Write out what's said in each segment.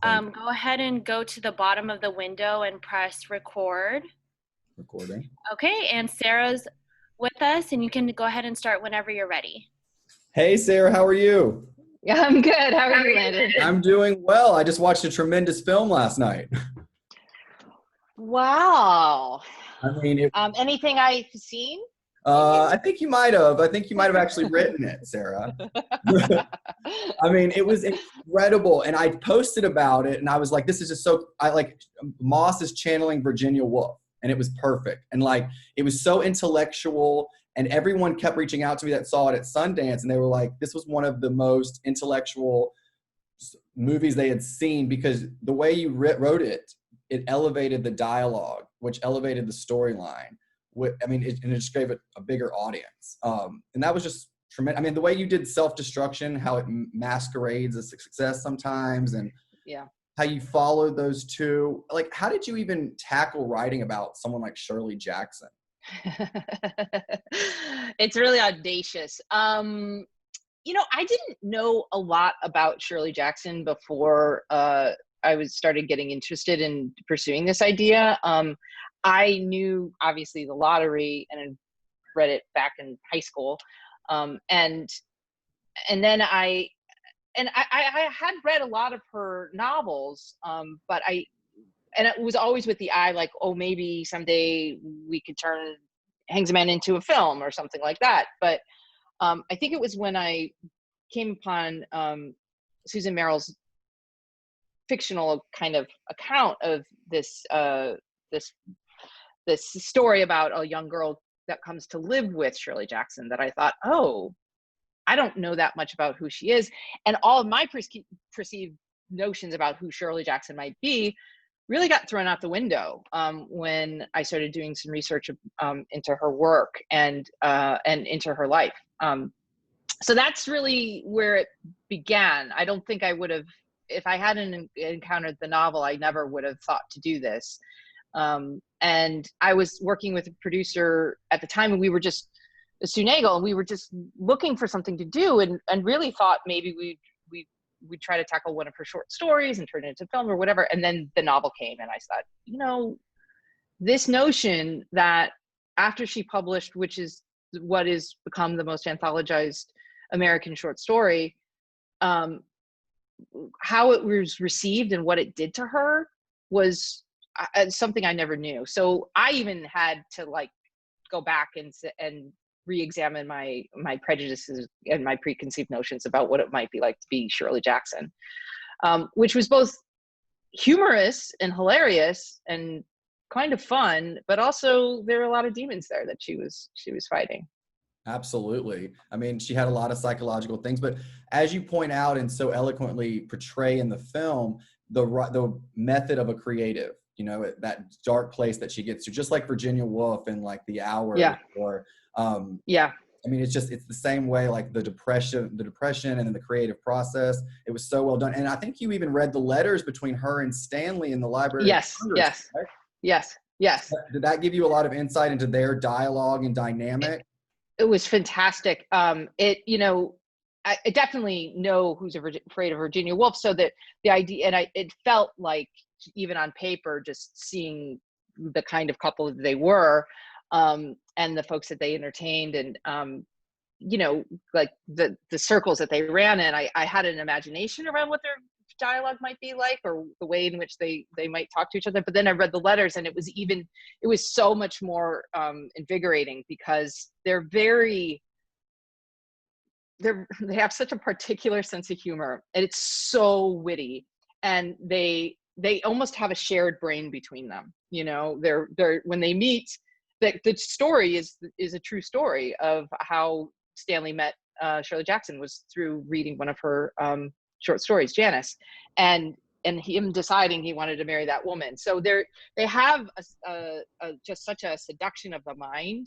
Thank Go ahead and go to the bottom of the window and press record. recording. Okay, and Sarah's with us, and you can go ahead and start whenever you're ready. Hey, Sarah, how are you? Yeah, I'm good. How are you, Landon? I'm doing well. I just watched a tremendous film last night. Wow. I mean, Anything I've seen? I think you might have. I think you might have actually written it, Sarah. I mean, it was incredible. And I posted about it, and I was like, this is just so, Moss is channeling Virginia Woolf, and it was perfect. And like, it was so intellectual, and everyone kept reaching out to me that saw it at Sundance, and they were like, this was one of the most intellectual movies they had seen, because the way you wrote it, it elevated the dialogue, which elevated the storyline. I mean, and it just gave it a bigger audience. And that was just tremendous. I mean, the way you did self-destruction, how it masquerades as success sometimes, and Yeah. how you followed those two. Like, how did you even tackle writing about someone like Shirley Jackson? It's really audacious. I didn't know a lot about Shirley Jackson before I started getting interested in pursuing this idea. I knew obviously The Lottery and I read it back in high school. And then I had read a lot of her novels, but it was always with the eye like, oh, maybe someday we could turn Hangsman into a film or something like that. But I think it was when I came upon Susan Merrill's fictional kind of account of this story about a young girl that comes to live with Shirley Jackson, that I thought, oh, I don't know that much about who she is. And all of my perceived notions about who Shirley Jackson might be really got thrown out the window when I started doing some research into her work and into her life. So that's really where it began. I don't think I would have, if I hadn't encountered the novel, I never would have thought to do this. And I was working with a producer at the time, and we were just Sue Nagel, and we were just looking for something to do, and really thought maybe we'd try to tackle one of her short stories and turn it into film or whatever. And then the novel came, and I thought, this notion that after she published, which is what has become the most anthologized American short story, how it was received and what it did to her was something I never knew. So I even had to go back and re-examine my prejudices and my preconceived notions about what it might be like to be Shirley Jackson, which was both humorous and hilarious and kind of fun, but also there were a lot of demons there that she was fighting. Absolutely. I mean, she had a lot of psychological things, but as you point out and so eloquently portray in the film, the method of a creative, that dark place that she gets to, just like Virginia Woolf in like The Hour. Yeah. Or yeah. I mean, it's the same way, like the depression and then the creative process. It was so well done. And I think you even read the letters between her and Stanley in the Library of Congress, right? Yes. Did that give you a lot of insight into their dialogue and dynamic? It was fantastic. I definitely know who's afraid of Virginia Woolf. So that the idea, and it felt like even on paper, just seeing the kind of couple that they were, and the folks that they entertained, and like the circles that they ran in, I had an imagination around what their dialogue might be like, or the way in which they might talk to each other. But then I read the letters, and it was so much more invigorating, because they have such a particular sense of humor, and it's so witty, and they almost have a shared brain between them. They're when they meet, the story is a true story of how Stanley met Shirley Jackson, was through reading one of her short stories, Janice, and him deciding he wanted to marry that woman. So they have just such a seduction of the mind,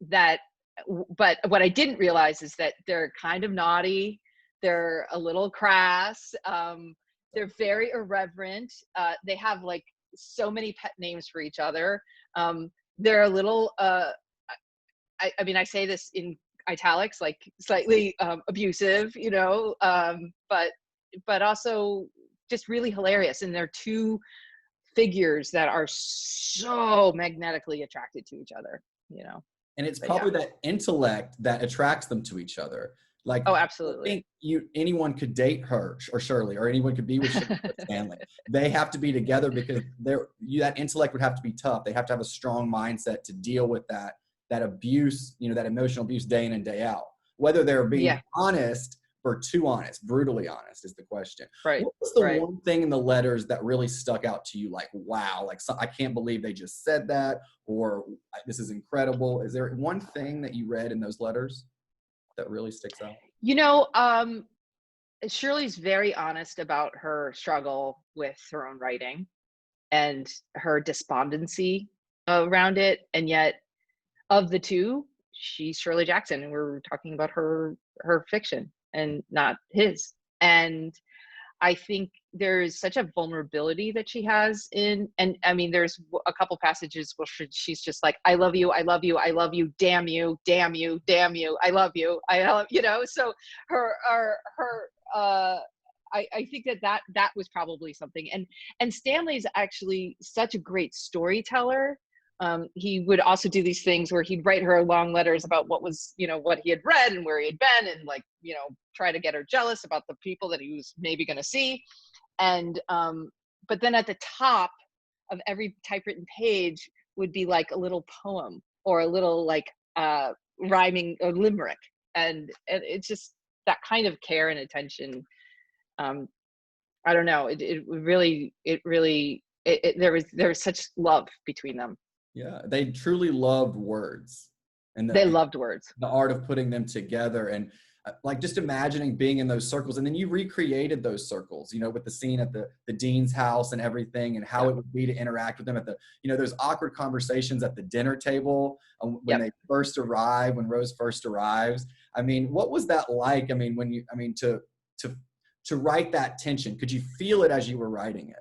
but what I didn't realize is that they're kind of naughty, they're a little crass, they're very irreverent, they have like so many pet names for each other. They're a little I mean, I say this in italics, like slightly abusive, but also just really hilarious. And they're two figures that are so magnetically attracted to each other, you know. And it's But probably that intellect that attracts them to each other. Like, oh, I absolutely. think anyone could date her or Shirley, or anyone could be with Shirley or Stanley. They have to be together because that intellect would have to be tough. They have to have a strong mindset to deal with that abuse, that emotional abuse day in and day out. Whether they're being honest or too honest, brutally honest is the question. Right. What was the one thing in the letters that really stuck out to you? Like, wow, like I can't believe they just said that, or this is incredible. Is there one thing that you read in those letters that really sticks out? You know, Shirley's very honest about her struggle with her own writing and her despondency around it. And yet, of the two, she's Shirley Jackson, and we're talking about her fiction and not his. And I think there's such a vulnerability that she has and I mean, there's a couple passages where she's just like, I love you, I love you, I love you, damn you, damn you, damn you, I love you, so I think that was probably something. And Stanley's actually such a great storyteller. He would also do these things where he'd write her long letters about what he had read and where he had been, and try to get her jealous about the people that he was maybe going to see. And but then at the top of every typewritten page would be like a little poem or a little rhyming or limerick, and it's just that kind of care and attention. I don't know. There was such love between them. Yeah, they truly loved words, and they loved words. The art of putting them together, and just imagining being in those circles. And then you recreated those circles, with the scene at the dean's house and everything, and how it would be to interact with them at the, those awkward conversations at the dinner table when they first arrive, when Rose first arrives. I mean, what was that like? I mean, to write that tension, could you feel it as you were writing it?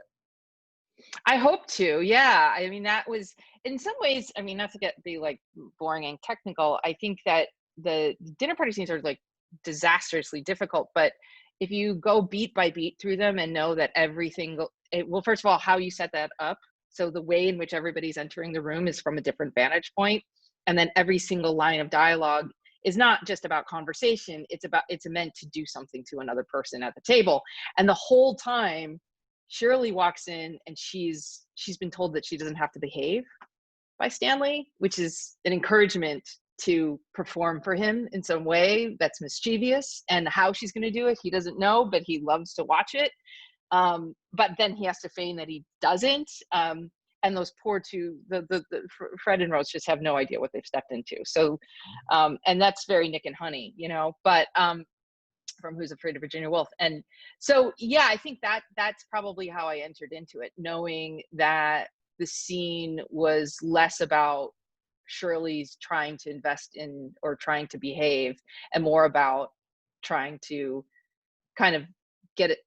I hope to, yeah. I mean, that was, in some ways, not to be boring and technical, I think that the dinner party scenes are disastrously difficult, but if you go beat by beat through them and know that first of all, how you set that up. So the way in which everybody's entering the room is from a different vantage point. And then every single line of dialogue is not just about conversation. It's meant to do something to another person at the table. And the whole time, Shirley walks in and she's been told that she doesn't have to behave by Stanley, which is an encouragement to perform for him in some way that's mischievous. And how she's going to do it, he doesn't know, but he loves to watch it. But then he has to feign that he doesn't. And those poor two, the Fred and Rose, just have no idea what they've stepped into. So, and that's very Nick and Honey, but from Who's Afraid of Virginia Woolf. And so, yeah, I think that's probably how I entered into it, knowing that the scene was less about Shirley's trying to invest in or trying to behave, and more about trying to kind of get it,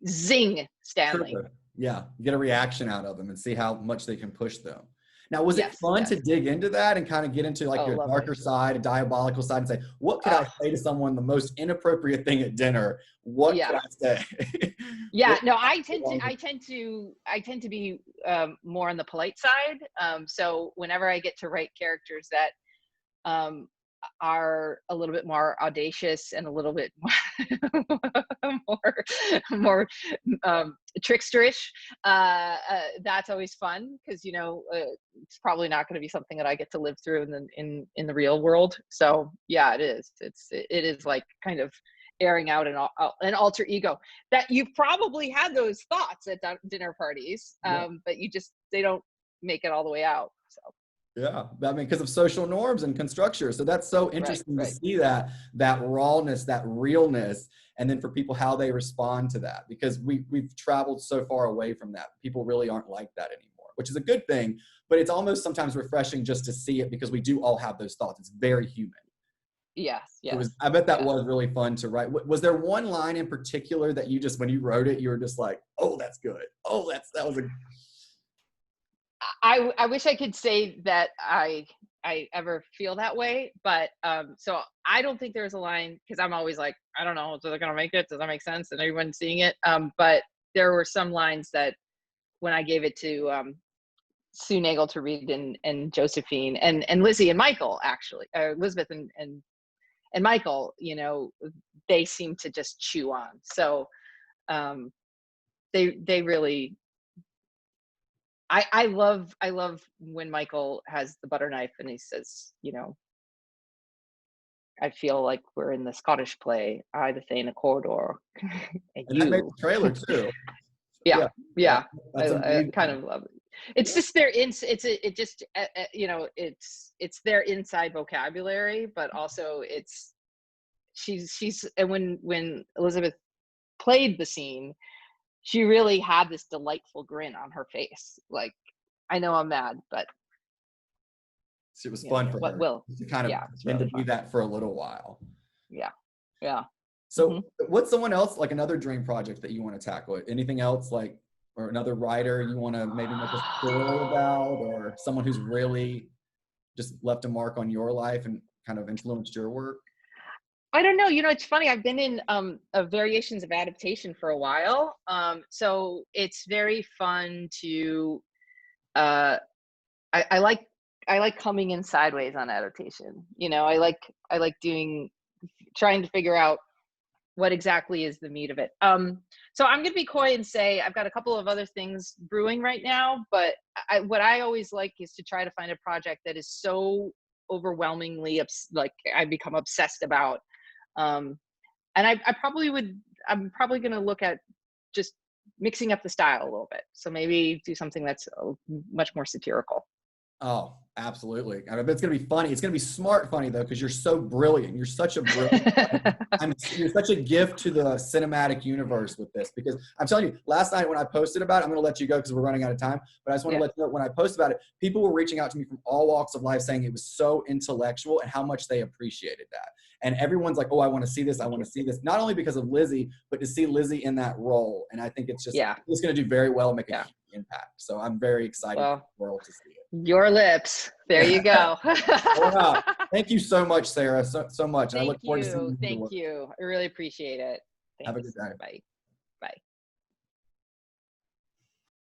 zing Stanley. Sure. Yeah, get a reaction out of them and see how much they can push them. Now, was it fun to dig into that and kind of get into your darker side, a diabolical side, and say, what could I say to someone the most inappropriate thing at dinner? What could I say? Yeah, no, I tend to be more on the polite side. So whenever I get to write characters that are a little bit more audacious and a little bit more tricksterish, that's always fun, because it's probably not going to be something that I get to live through in the real world. So yeah, it is. It is like kind of airing out an alter ego that you've probably had those thoughts at dinner parties, but they don't make it all the way out. So. Yeah, because of social norms and constructure. So that's so interesting to see that rawness, that realness, and then for people how they respond to that, because we've traveled so far away from that. People really aren't like that anymore, which is a good thing, but it's almost sometimes refreshing just to see it, because we do all have those thoughts. It's very human. Yes. I bet that was really fun to write. Was there one line in particular that you just, when you wrote it, you were just like, oh, that's good. Oh, that was a... I wish I could say that I I ever feel that way, but so I don't think there's a line, because I'm always like, I don't know, so they're gonna make it, does that make sense, and everyone's seeing it, but there were some lines that when I gave it to Sue Nagel to read, and Josephine and Lizzie and Michael, actually, Elizabeth and Michael, you know, they seem to just chew on. So they really, I love when Michael has the butter knife and he says, you know, I feel like we're in the Scottish play, I the Thane of Cawdor, and And that made the you. trailer too. Yeah, yeah. That's I amazing. kind of love it. It's just their it just you know, it's their inside vocabulary, but also she's and when Elizabeth played the scene, she really had this delightful grin on her face. Like, I know I'm mad, but It was fun for what her will? to kind of Yeah, it's and really to be fun. that for a little while. Yeah, yeah. So what's someone else, like another dream project that you want to tackle? Anything else, like, or another writer you want to maybe make a story about, or someone who's really just left a mark on your life and kind of influenced your work? I don't know. You know, it's funny. I've been in variations of adaptation for a while, so it's very fun to. I like coming in sideways on adaptation. You know, I like trying to figure out what exactly is the meat of it. So I'm gonna be coy and say I've got a couple of other things brewing right now, but what I always like is to try to find a project that is so overwhelmingly like I become obsessed about. And I probably would, I'm probably going to look at just mixing up the style a little bit. So maybe do something that's much more satirical. Oh, absolutely. I mean, it's going to be funny. It's going to be smart funny though, because you're so brilliant. You're such a brilliant. You're such a gift to the cinematic universe with this, because I'm telling you, last night when I posted about it, I'm going to let you go because we're running out of time, but I just want to let you know, when I posted about it, people were reaching out to me from all walks of life saying it was so intellectual and how much they appreciated that. And everyone's like, oh, I want to see this. I want to see this. Not only because of Lizzie, but to see Lizzie in that role. And I think it's just, it's going to do very well and make a huge impact. So I'm very excited for the world to see it. Your lips. There you go. Wow. Thank you so much, Sarah. So much. And I look forward to seeing you. Thank you. I really appreciate it. Thanks. Have a good day. Bye.